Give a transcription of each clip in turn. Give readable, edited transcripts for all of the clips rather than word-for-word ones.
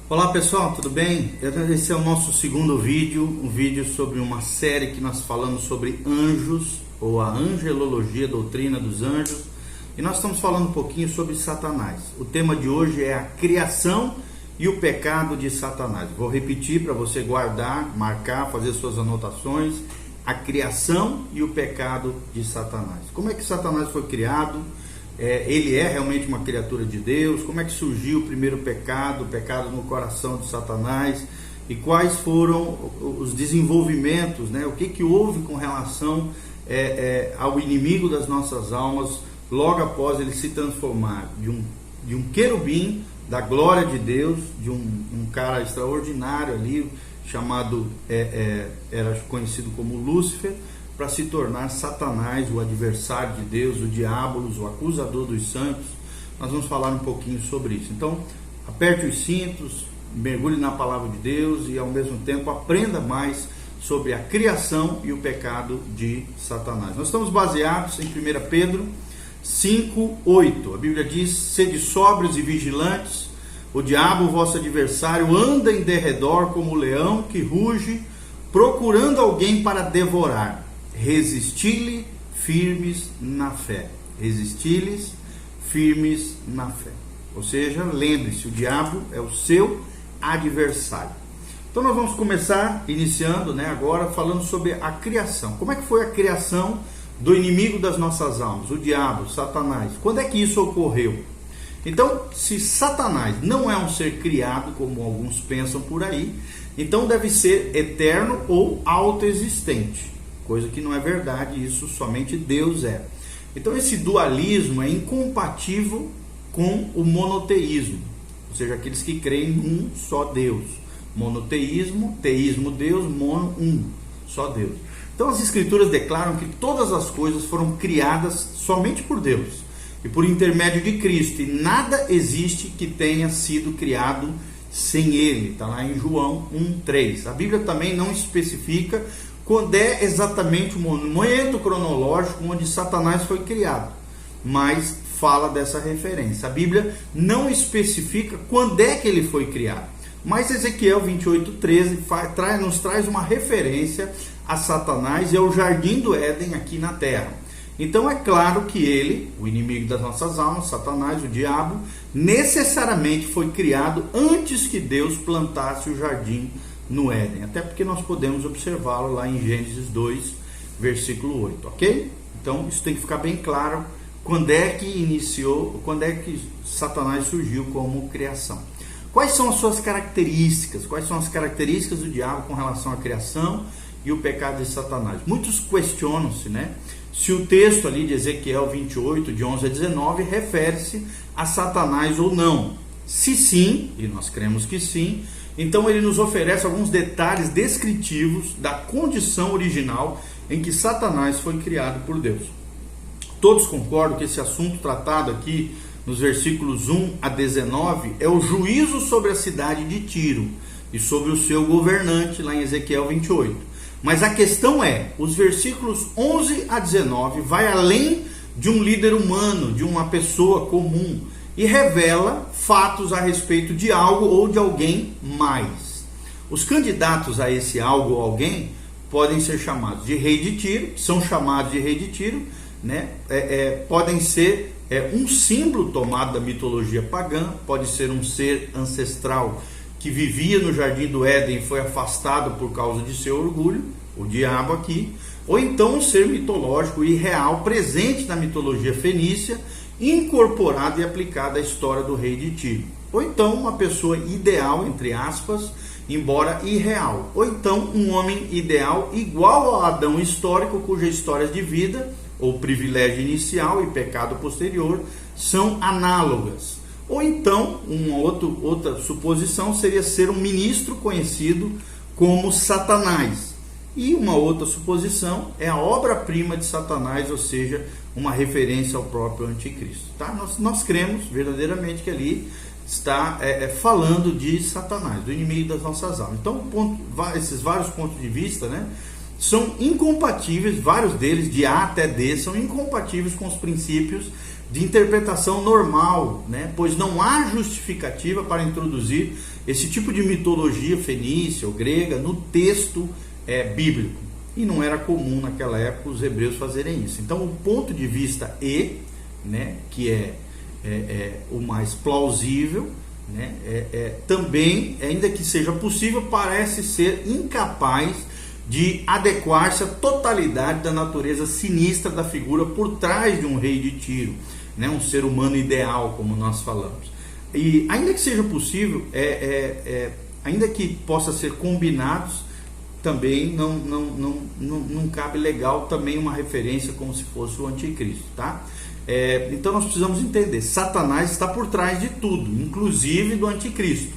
Olá pessoal, tudo bem? Esse é o nosso segundo vídeo, um vídeo sobre uma série que nós falamos sobre anjos, ou a angelologia, a doutrina dos anjos, e nós estamos falando um pouquinho sobre Satanás. O tema de hoje é a criação e o pecado de Satanás. Vou repetir para você guardar, marcar, fazer suas anotações. A criação e o pecado de Satanás. Como é que Satanás foi criado? Ele é realmente uma criatura de Deus? Como é que surgiu o primeiro pecado, o pecado no coração de Satanás? E quais foram os desenvolvimentos, né? O que houve com relação ao inimigo das nossas almas, logo após ele se transformar de um querubim, da glória de Deus, de um cara extraordinário ali, chamado, era conhecido como Lúcifer, para se tornar Satanás, o adversário de Deus, o diabolos, o acusador dos santos. Nós vamos falar um pouquinho sobre isso. Então, aperte os cintos, mergulhe na palavra de Deus e ao mesmo tempo aprenda mais sobre a criação e o pecado de Satanás. Nós estamos baseados em 1 Pedro 5:8. A Bíblia diz: sede sóbrios e vigilantes, o diabo, vosso adversário, anda em derredor como o leão que ruge, procurando alguém para devorar. Resisti-lhe firmes na fé. Resisti-lhes firmes na fé. Ou seja, lembre-se, o diabo é o seu adversário. Então nós vamos começar, iniciando, agora, falando sobre a criação. Como é que foi a criação do inimigo das nossas almas, o diabo, Satanás? Quando é que isso ocorreu? Então, se Satanás não é um ser criado, como alguns pensam por aí, então deve ser eterno ou autoexistente. Coisa que não é verdade, isso somente Deus é. Então esse dualismo é incompatível com o monoteísmo, ou seja, aqueles que creem num só Deus. Monoteísmo, teísmo Deus, mono, só Deus. Então as escrituras declaram que todas as coisas foram criadas somente por Deus e por intermédio de Cristo, e nada existe que tenha sido criado sem Ele. Está lá em João 1:3. A Bíblia também não especifica quando é exatamente o momento cronológico onde Satanás foi criado, mas fala dessa referência. A Bíblia não especifica quando é que ele foi criado, mas Ezequiel 28:13 nos traz uma referência a Satanás e ao jardim do Éden aqui na terra. Então é claro que ele, o inimigo das nossas almas, Satanás, o diabo, necessariamente foi criado antes que Deus plantasse o jardim no Éden, até porque nós podemos observá-lo lá em Gênesis 2, versículo 8, ok? Então isso tem que ficar bem claro quando é que Satanás surgiu como criação. Quais são as suas características? Quais são as características do diabo com relação à criação e o pecado de Satanás? Muitos questionam-se, se o texto ali de Ezequiel 28, de 11 a 19, refere-se a Satanás ou não. Se sim, e nós cremos que sim, então ele nos oferece alguns detalhes descritivos da condição original em que Satanás foi criado por Deus. Todos concordam que esse assunto tratado aqui nos versículos 1 a 19 é o juízo sobre a cidade de Tiro e sobre o seu governante lá em Ezequiel 28. Mas a questão é, os versículos 11 a 19 vai além de um líder humano, de uma pessoa comum, e revela fatos a respeito de algo ou de alguém mais. Os candidatos a esse algo ou alguém podem ser chamados de rei de Tiro, são chamados de rei de Tiro, podem ser um símbolo tomado da mitologia pagã, pode ser um ser ancestral que vivia no jardim do Éden e foi afastado por causa de seu orgulho, o diabo aqui, ou então um ser mitológico e real presente na mitologia fenícia, incorporado e aplicado à história do rei de Tiro, ou então uma pessoa ideal, entre aspas, embora irreal, ou então um homem ideal igual ao Adão histórico, cuja história de vida, ou privilégio inicial e pecado posterior, são análogas. Ou então, outra suposição seria ser um ministro conhecido como Satanás. E uma outra suposição é a obra-prima de Satanás, ou seja, uma referência ao próprio anticristo. Tá? Nós cremos verdadeiramente que ali está falando de Satanás, do inimigo das nossas almas. Então, esses vários pontos de vista, são incompatíveis, vários deles, de A até D, são incompatíveis com os princípios de interpretação normal, né? Pois não há justificativa para introduzir esse tipo de mitologia fenícia ou grega no texto bíblico. E não era comum naquela época os hebreus fazerem isso. Então o ponto de vista né, que é o mais plausível, né, também, ainda que seja possível, parece ser incapaz de adequar-se à totalidade da natureza sinistra da figura por trás de um rei de Tiro, né, um ser humano ideal, como nós falamos. E ainda que seja possível, ainda que possa ser combinados, também não cabe legal também uma referência como se fosse o anticristo, tá? Então nós precisamos entender, Satanás está por trás de tudo, inclusive do anticristo,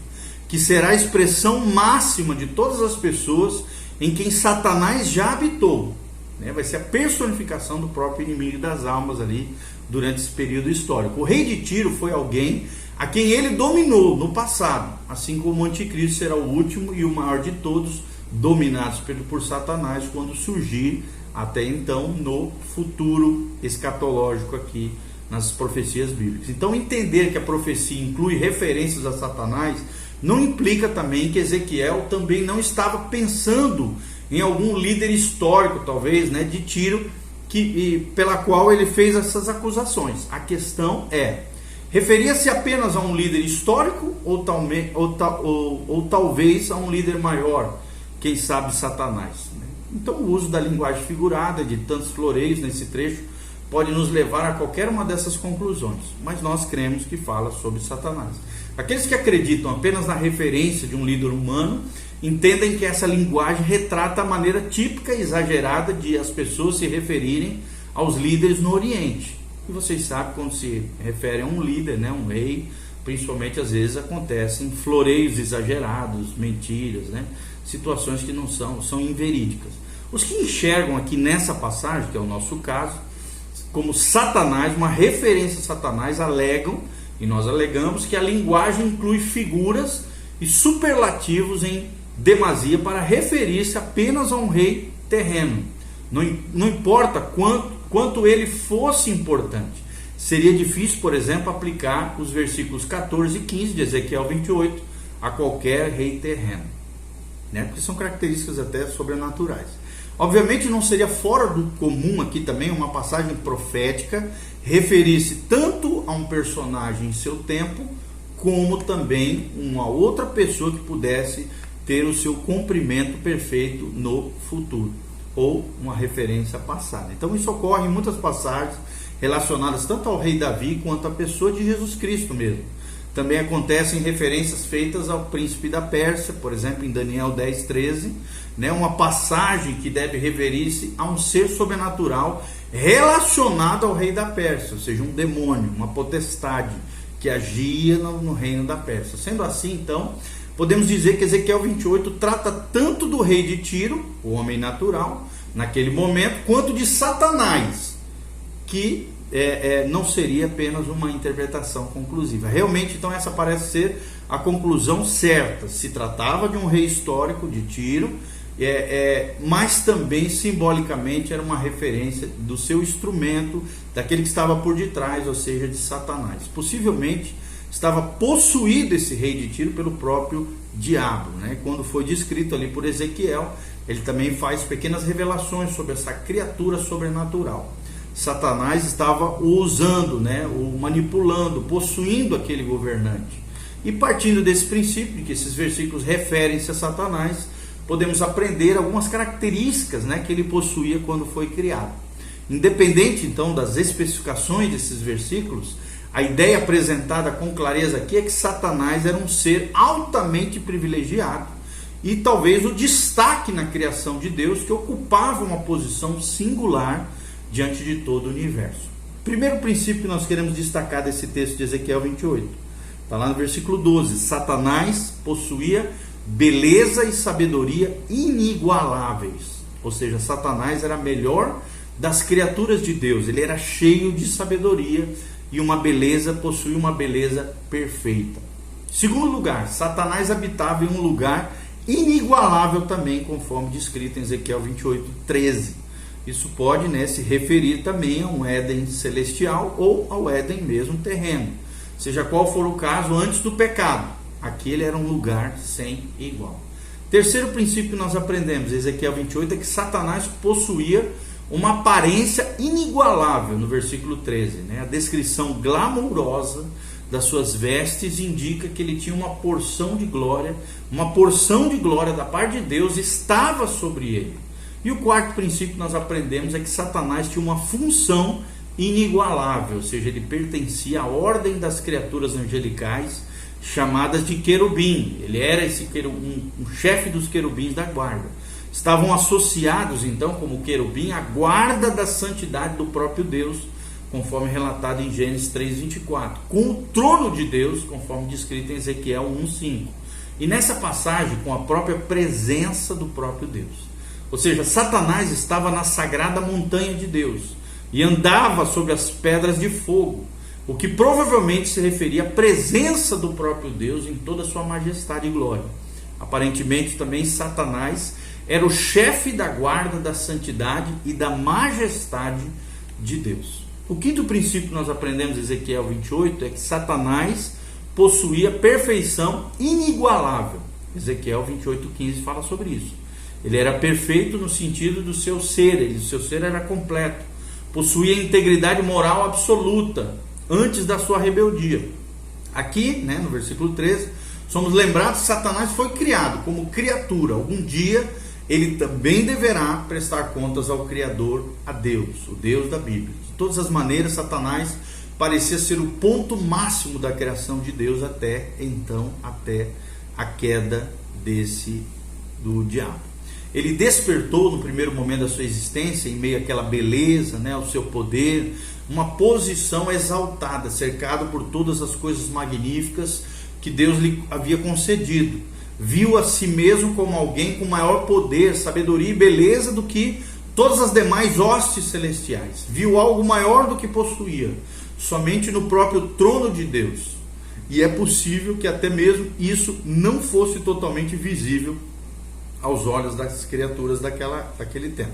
que será a expressão máxima de todas as pessoas em quem Satanás já habitou, né? Vai ser a personificação do próprio inimigo das almas ali durante esse período histórico. O rei de Tiro foi alguém a quem ele dominou no passado, assim como o anticristo será o último e o maior de todos, dominados por Satanás, quando surgir até então no futuro escatológico aqui nas profecias bíblicas. Então entender que a profecia inclui referências a Satanás não implica também que Ezequiel também não estava pensando em algum líder histórico, talvez, né, de Tiro, pela qual ele fez essas acusações. A questão referia-se apenas a um líder histórico ou talvez a um líder maior, quem sabe Satanás, né? Então o uso da linguagem figurada, de tantos floreios nesse trecho, pode nos levar a qualquer uma dessas conclusões, mas nós cremos que fala sobre Satanás. Aqueles que acreditam apenas na referência de um líder humano entendem que essa linguagem retrata a maneira típica e exagerada de as pessoas se referirem aos líderes no Oriente. E vocês sabem, quando se refere a um líder, né, um rei, principalmente às vezes acontecem floreios exagerados, mentiras, né, situações que não são inverídicas. Os que enxergam aqui nessa passagem, que é o nosso caso, como Satanás, uma referência a Satanás, alegam, e nós alegamos, que a linguagem inclui figuras e superlativos em demasia para referir-se apenas a um rei terreno. Não importa quanto ele fosse importante. Seria difícil, por exemplo, aplicar os versículos 14 e 15 de Ezequiel 28 a qualquer rei terreno, né? Porque são características até sobrenaturais. Obviamente não seria fora do comum aqui também uma passagem profética referir-se tanto a um personagem em seu tempo, como também uma outra pessoa que pudesse ter o seu cumprimento perfeito no futuro, ou uma referência passada. Então isso ocorre em muitas passagens relacionadas tanto ao rei Davi quanto à pessoa de Jesus Cristo mesmo. Também acontecem referências feitas ao príncipe da Pérsia, por exemplo, em Daniel 10:13, né, uma passagem que deve referir-se a um ser sobrenatural relacionado ao rei da Pérsia, ou seja, um demônio, uma potestade que agia no reino da Pérsia. Sendo assim, então, podemos dizer que Ezequiel 28 trata tanto do rei de Tiro, o homem natural, naquele momento, quanto de Satanás, que não seria apenas uma interpretação conclusiva. Realmente, então, essa parece ser a conclusão certa. Se tratava de um rei histórico de Tiro, mas também simbolicamente era uma referência do seu instrumento, daquele que estava por detrás, ou seja, de Satanás. Possivelmente estava possuído esse rei de Tiro pelo próprio diabo, né? Quando foi descrito ali por Ezequiel, ele também faz pequenas revelações sobre essa criatura sobrenatural. Satanás estava o usando, né? O manipulando, possuindo aquele governante. E partindo desse princípio, de que esses versículos referem-se a Satanás, podemos aprender algumas características, né, que ele possuía quando foi criado. Independente então das especificações desses versículos, a ideia apresentada com clareza aqui é que Satanás era um ser altamente privilegiado e talvez o destaque na criação de Deus, que ocupava uma posição singular diante de todo o universo. Primeiro princípio que nós queremos destacar desse texto de Ezequiel 28, está lá no versículo 12: Satanás possuía beleza e sabedoria inigualáveis. Ou seja, Satanás era a melhor das criaturas de Deus, ele era cheio de sabedoria e uma beleza, possuía uma beleza perfeita. Segundo lugar, Satanás habitava em um lugar inigualável também, conforme descrito em Ezequiel 28:13. Isso pode, né, se referir também a um Éden celestial ou ao Éden mesmo terreno. Seja qual for o caso, antes do pecado, aquele era um lugar sem igual. Terceiro princípio que nós aprendemos, Ezequiel 28, é que Satanás possuía uma aparência inigualável, no versículo 13. Né? A descrição glamourosa das suas vestes indica que ele tinha uma porção de glória da parte de Deus estava sobre ele. E o quarto princípio que nós aprendemos é que Satanás tinha uma função inigualável, ou seja, ele pertencia à ordem das criaturas angelicais, chamadas de querubim. Ele era um chefe dos querubins da guarda. Estavam associados então como querubim à guarda da santidade do próprio Deus, conforme relatado em Gênesis 3:24, com o trono de Deus, conforme descrito em Ezequiel 1:5. E nessa passagem, com a própria presença do próprio Deus. Ou seja, Satanás estava na sagrada montanha de Deus e andava sobre as pedras de fogo, o que provavelmente se referia à presença do próprio Deus em toda a sua majestade e glória. Aparentemente também Satanás era o chefe da guarda da santidade e da majestade de Deus. O quinto princípio que nós aprendemos em Ezequiel 28 é que Satanás possuía perfeição inigualável. Ezequiel 28:15 fala sobre isso. Ele era perfeito no sentido do seu ser, o seu ser era completo, possuía integridade moral absoluta antes da sua rebeldia. Aqui, né, no versículo 13, somos lembrados que Satanás foi criado como criatura. Algum dia ele também deverá prestar contas ao Criador, a Deus, o Deus da Bíblia. De todas as maneiras, Satanás parecia ser o ponto máximo da criação de Deus até a queda do diabo. Ele despertou no primeiro momento da sua existência, em meio àquela beleza, né, ao seu poder, uma posição exaltada, cercado por todas as coisas magníficas que Deus lhe havia concedido. Viu a si mesmo como alguém com maior poder, sabedoria e beleza do que todas as demais hostes celestiais. Viu algo maior do que possuía, somente no próprio trono de Deus. E é possível que até mesmo isso não fosse totalmente visível aos olhos das criaturas daquele tempo.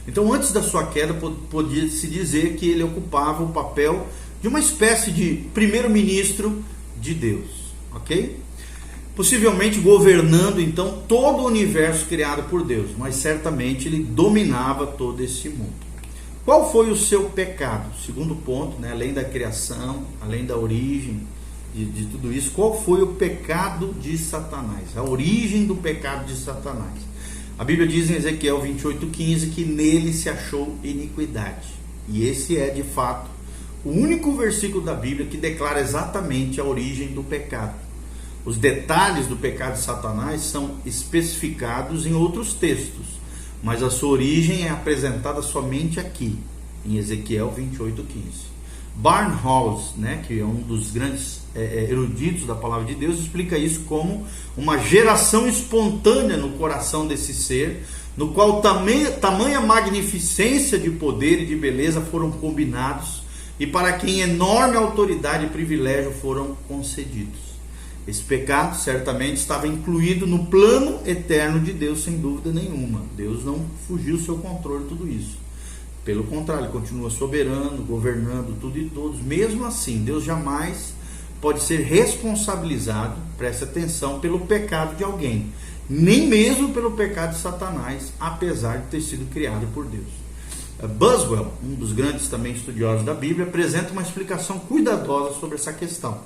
Então, antes da sua queda, podia-se dizer que ele ocupava o papel de uma espécie de primeiro-ministro de Deus, ok? Possivelmente governando então todo o universo criado por Deus, mas certamente ele dominava todo esse mundo. Qual foi o seu pecado? Segundo ponto, né, além da criação, além da origem de tudo isso, qual foi o pecado de Satanás? A origem do pecado de Satanás. A Bíblia diz em Ezequiel 28:15 que nele se achou iniquidade. E esse é de fato o único versículo da Bíblia que declara exatamente a origem do pecado. Os detalhes do pecado de Satanás são especificados em outros textos, mas a sua origem é apresentada somente aqui, em Ezequiel 28:15. Barnhouse, né, que é um dos grandes eruditos da palavra de Deus, explica isso como uma geração espontânea no coração desse ser, no qual tamanha magnificência de poder e de beleza foram combinados, e para quem enorme autoridade e privilégio foram concedidos. Esse pecado certamente estava incluído no plano eterno de Deus, sem dúvida nenhuma. Deus não fugiu do seu controle de tudo isso. Pelo contrário, ele continua soberano, governando tudo e todos. Mesmo assim, Deus jamais pode ser responsabilizado, preste atenção, pelo pecado de alguém. Nem mesmo pelo pecado de Satanás, apesar de ter sido criado por Deus. Boswell, um dos grandes também estudiosos da Bíblia, apresenta uma explicação cuidadosa sobre essa questão.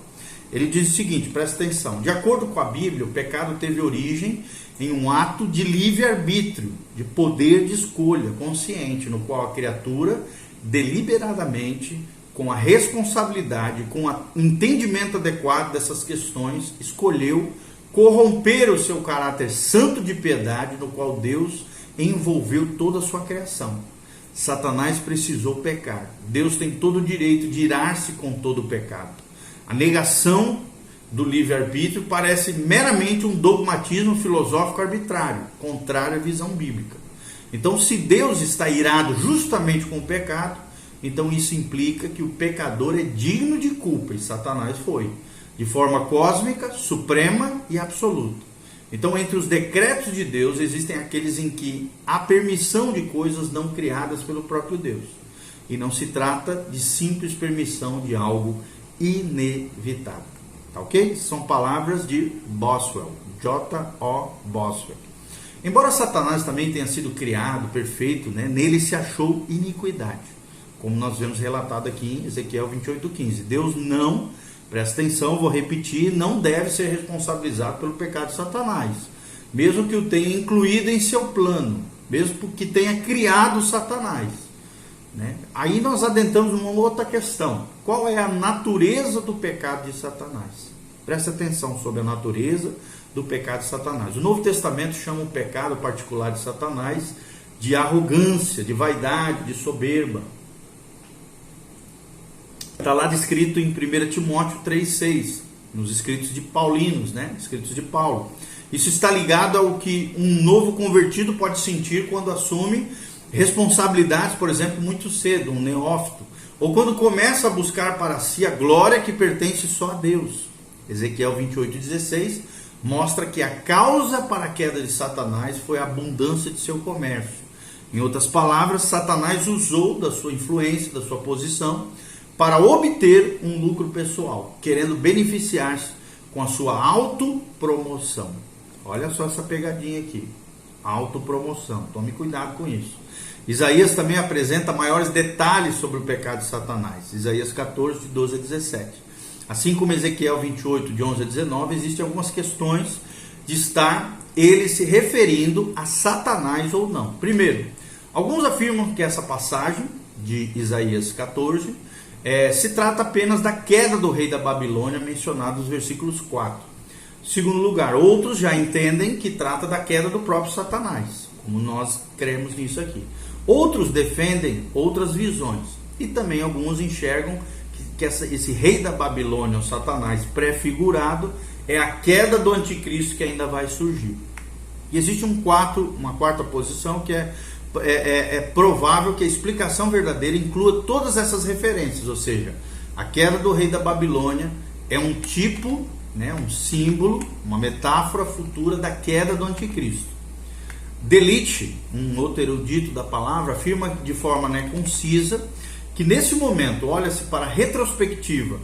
Ele diz o seguinte, presta atenção: de acordo com a Bíblia, o pecado teve origem em um ato de livre-arbítrio, de poder de escolha consciente, no qual a criatura, deliberadamente, com a responsabilidade, com o entendimento adequado dessas questões, escolheu corromper o seu caráter santo de piedade, no qual Deus envolveu toda a sua criação. Satanás precisou pecar. Deus tem todo o direito de irar-se com todo o pecado. A negação do livre-arbítrio parece meramente um dogmatismo filosófico arbitrário, contrário à visão bíblica. Então, se Deus está irado justamente com o pecado, então isso implica que o pecador é digno de culpa, e Satanás foi, de forma cósmica, suprema e absoluta. Então, entre os decretos de Deus, existem aqueles em que há permissão de coisas não criadas pelo próprio Deus. E não se trata de simples permissão de algo inevitável. Tá ok? São palavras de Boswell, J.O. Boswell. Embora Satanás também tenha sido criado, perfeito, né, nele se achou iniquidade. Como nós vemos relatado aqui em Ezequiel 28:15. Deus não, presta atenção, vou repetir, não deve ser responsabilizado pelo pecado de Satanás. Mesmo que o tenha incluído em seu plano. Mesmo que tenha criado Satanás. Né? Aí nós adentramos numa outra questão. Qual é a natureza do pecado de Satanás? Presta atenção sobre a natureza do pecado de Satanás. O Novo Testamento chama o pecado particular de Satanás de arrogância, de vaidade, de soberba. Está lá descrito em 1 Timóteo 3,6, nos escritos de Paulinos, né? Escritos de Paulo. Isso está ligado ao que um novo convertido pode sentir quando assume responsabilidades, por exemplo, muito cedo, um neófito, ou quando começa a buscar para si a glória que pertence só a Deus. Ezequiel 28:16 mostra que a causa para a queda de Satanás foi a abundância de seu comércio. Em outras palavras, Satanás usou da sua influência, da sua posição, para obter um lucro pessoal, querendo beneficiar-se com a sua autopromoção. Olha só essa pegadinha aqui, autopromoção, tome cuidado com isso. Isaías também apresenta maiores detalhes sobre o pecado de Satanás, Isaías 14, de 12 a 17. Assim como Ezequiel 28, de 11 a 19, existem algumas questões de estar ele se referindo a Satanás ou não. Primeiro, alguns afirmam que essa passagem de Isaías 14 se trata apenas da queda do rei da Babilônia, mencionado nos versículos 4. Segundo lugar, outros já entendem que trata da queda do próprio Satanás, como nós cremos nisso aqui. Outros defendem outras visões, e também alguns enxergam que esse rei da Babilônia, o Satanás prefigurado, é a queda do anticristo que ainda vai surgir. E existe uma quarta posição que é provável que a explicação verdadeira inclua todas essas referências, ou seja, a queda do rei da Babilônia é um tipo, né, um símbolo, uma metáfora futura da queda do anticristo. Delitzsch, um outro erudito da palavra, afirma de forma concisa que nesse momento olha-se para a retrospectiva,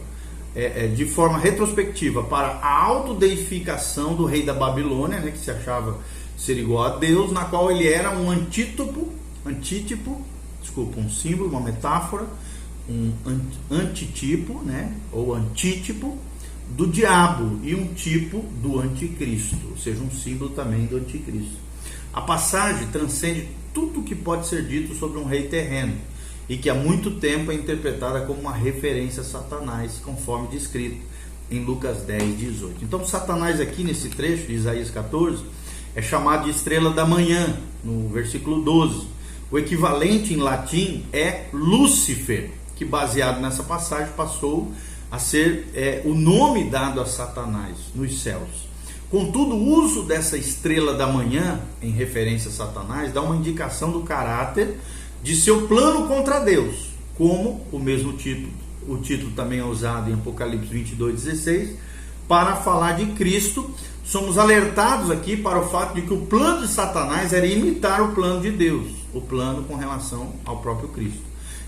de forma retrospectiva, para a autodeificação do rei da Babilônia, que se achava ser igual a Deus, na qual ele era um um símbolo, uma metáfora, um antitipo, ou antítipo do diabo e um tipo do anticristo, ou seja, um símbolo também do anticristo. A passagem transcende tudo o que pode ser dito sobre um rei terreno e que há muito tempo é interpretada como uma referência a Satanás, conforme descrito em Lucas 10, 18. Então, Satanás aqui nesse trecho de Isaías 14 é chamado de estrela da manhã, no versículo 12. O equivalente em latim é Lúcifer, que baseado nessa passagem passou a ser o nome dado a Satanás nos céus. Contudo, o uso dessa estrela da manhã, em referência a Satanás, dá uma indicação do caráter de seu plano contra Deus, como o mesmo título, o título também é usado em Apocalipse 22:16, para falar de Cristo. Somos alertados aqui para o fato de que o plano de Satanás era imitar o plano de Deus, o plano com relação ao próprio Cristo.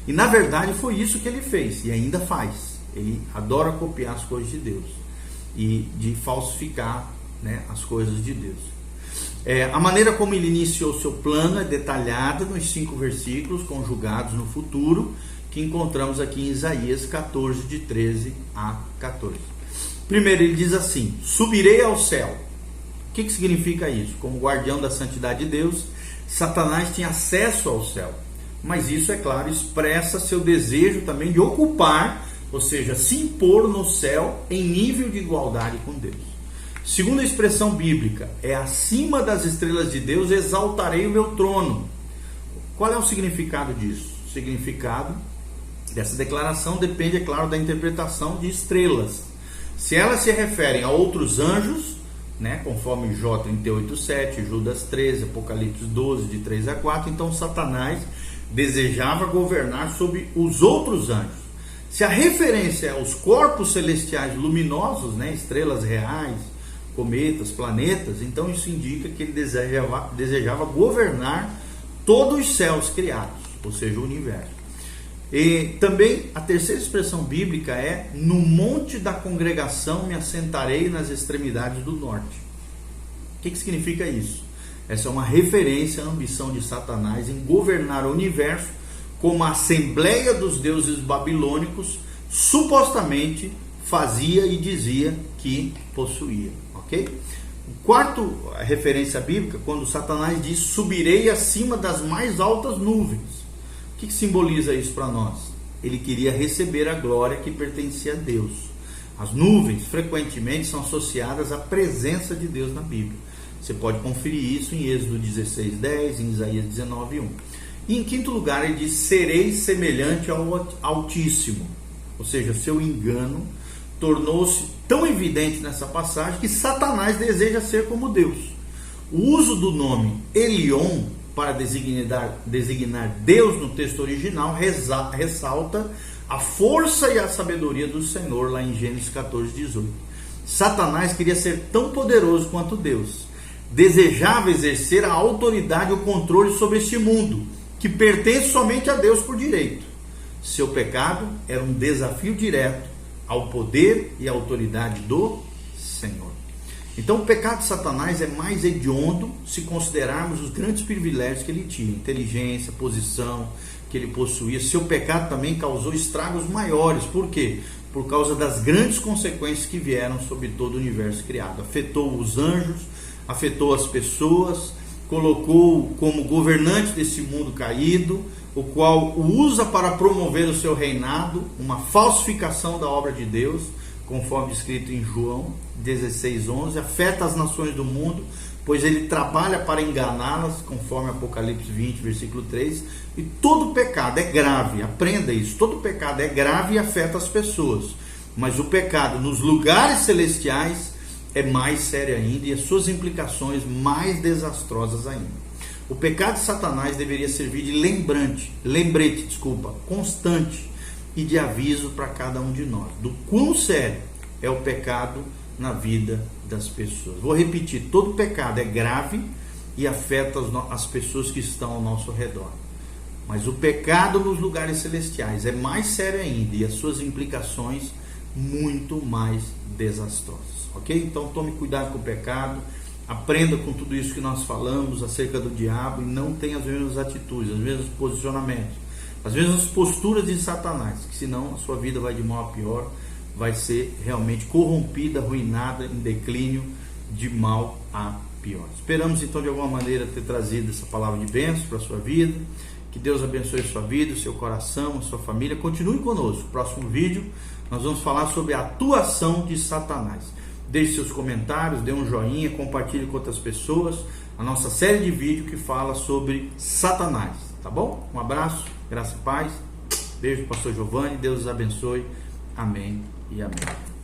E na verdade foi isso que ele fez e ainda faz. Ele adora copiar as coisas de Deus e de falsificar as coisas de Deus. A maneira como ele iniciou seu plano é detalhada nos 5 versículos conjugados no futuro, que encontramos aqui em Isaías 14, de 13 a 14. Primeiro ele diz assim: subirei ao céu. O que significa isso? Como guardião da santidade de Deus, Satanás tinha acesso ao céu. Mas isso, é claro, expressa seu desejo também de ocupar, ou seja, se impor no céu em nível de igualdade com Deus. Segundo a expressão bíblica, é acima das estrelas de Deus exaltarei o meu trono. Qual é o significado disso? O significado dessa declaração depende, é claro, da interpretação de estrelas. Se elas se referem a outros anjos, conforme Jó 38:7, Judas 13, Apocalipse 12, de 3 a 4, então Satanás desejava governar sobre os outros anjos. Se a referência é aos corpos celestiais luminosos, estrelas reais, cometas, planetas, então isso indica que ele desejava governar todos os céus criados, ou seja, o universo. E também a terceira expressão bíblica é: no monte da congregação me assentarei nas extremidades do norte. O que significa isso? Essa é uma referência à ambição de Satanás em governar o universo como a assembleia dos deuses babilônicos supostamente fazia e dizia que possuía, ok? Quarto referência bíblica, quando Satanás diz: subirei acima das mais altas nuvens. O que simboliza isso para nós? Ele queria receber a glória que pertencia a Deus. As nuvens frequentemente são associadas à presença de Deus na Bíblia. Você pode conferir isso em Êxodo 16:10, em Isaías 19:1. E em quinto lugar ele diz: serei semelhante ao Altíssimo. Ou seja, seu engano tornou-se tão evidente nessa passagem que Satanás deseja ser como Deus. O uso do nome Elion para designar Deus no texto original ressalta a força e a sabedoria do Senhor lá em Gênesis 14:18. Satanás queria ser tão poderoso quanto Deus. Desejava exercer a autoridade e o controle sobre este mundo, que pertence somente a Deus por direito. Seu pecado era um desafio direto ao poder e à autoridade do Senhor. Então o pecado de Satanás é mais hediondo se considerarmos os grandes privilégios que ele tinha, inteligência, posição que ele possuía. Seu pecado também causou estragos maiores. Por quê? Por causa das grandes consequências que vieram sobre todo o universo criado. Afetou os anjos, afetou as pessoas, colocou como governante desse mundo caído, o qual o usa para promover o seu reinado, uma falsificação da obra de Deus, conforme descrito em João 16:11, afeta as nações do mundo, pois ele trabalha para enganá-las, conforme Apocalipse 20, versículo 3, e todo pecado é grave, aprenda isso, todo pecado é grave e afeta as pessoas, mas o pecado nos lugares celestiais é mais sério ainda e as suas implicações mais desastrosas ainda. O pecado de Satanás deveria servir de lembrete, constante e de aviso para cada um de nós, do quão sério é o pecado na vida das pessoas. Vou repetir, todo pecado é grave e afeta as pessoas que estão ao nosso redor. Mas o pecado nos lugares celestiais é mais sério ainda e as suas implicações muito mais desastrosas, ok? Então tome cuidado com o pecado, aprenda com tudo isso que nós falamos acerca do diabo e não tenha as mesmas atitudes, os mesmos posicionamentos, as mesmas posturas de Satanás, que senão a sua vida vai de mal a pior, vai ser realmente corrompida, arruinada, em declínio, de mal a pior. Esperamos então de alguma maneira ter trazido essa palavra de bênção para a sua vida, que Deus abençoe a sua vida, o seu coração, a sua família. Continue conosco, próximo vídeo nós vamos falar sobre a atuação de Satanás. Deixe seus comentários, dê um joinha, compartilhe com outras pessoas a nossa série de vídeos que fala sobre Satanás, tá bom? Um abraço, graça e paz, beijo, pastor Giovanni, Deus os abençoe, amém e amém.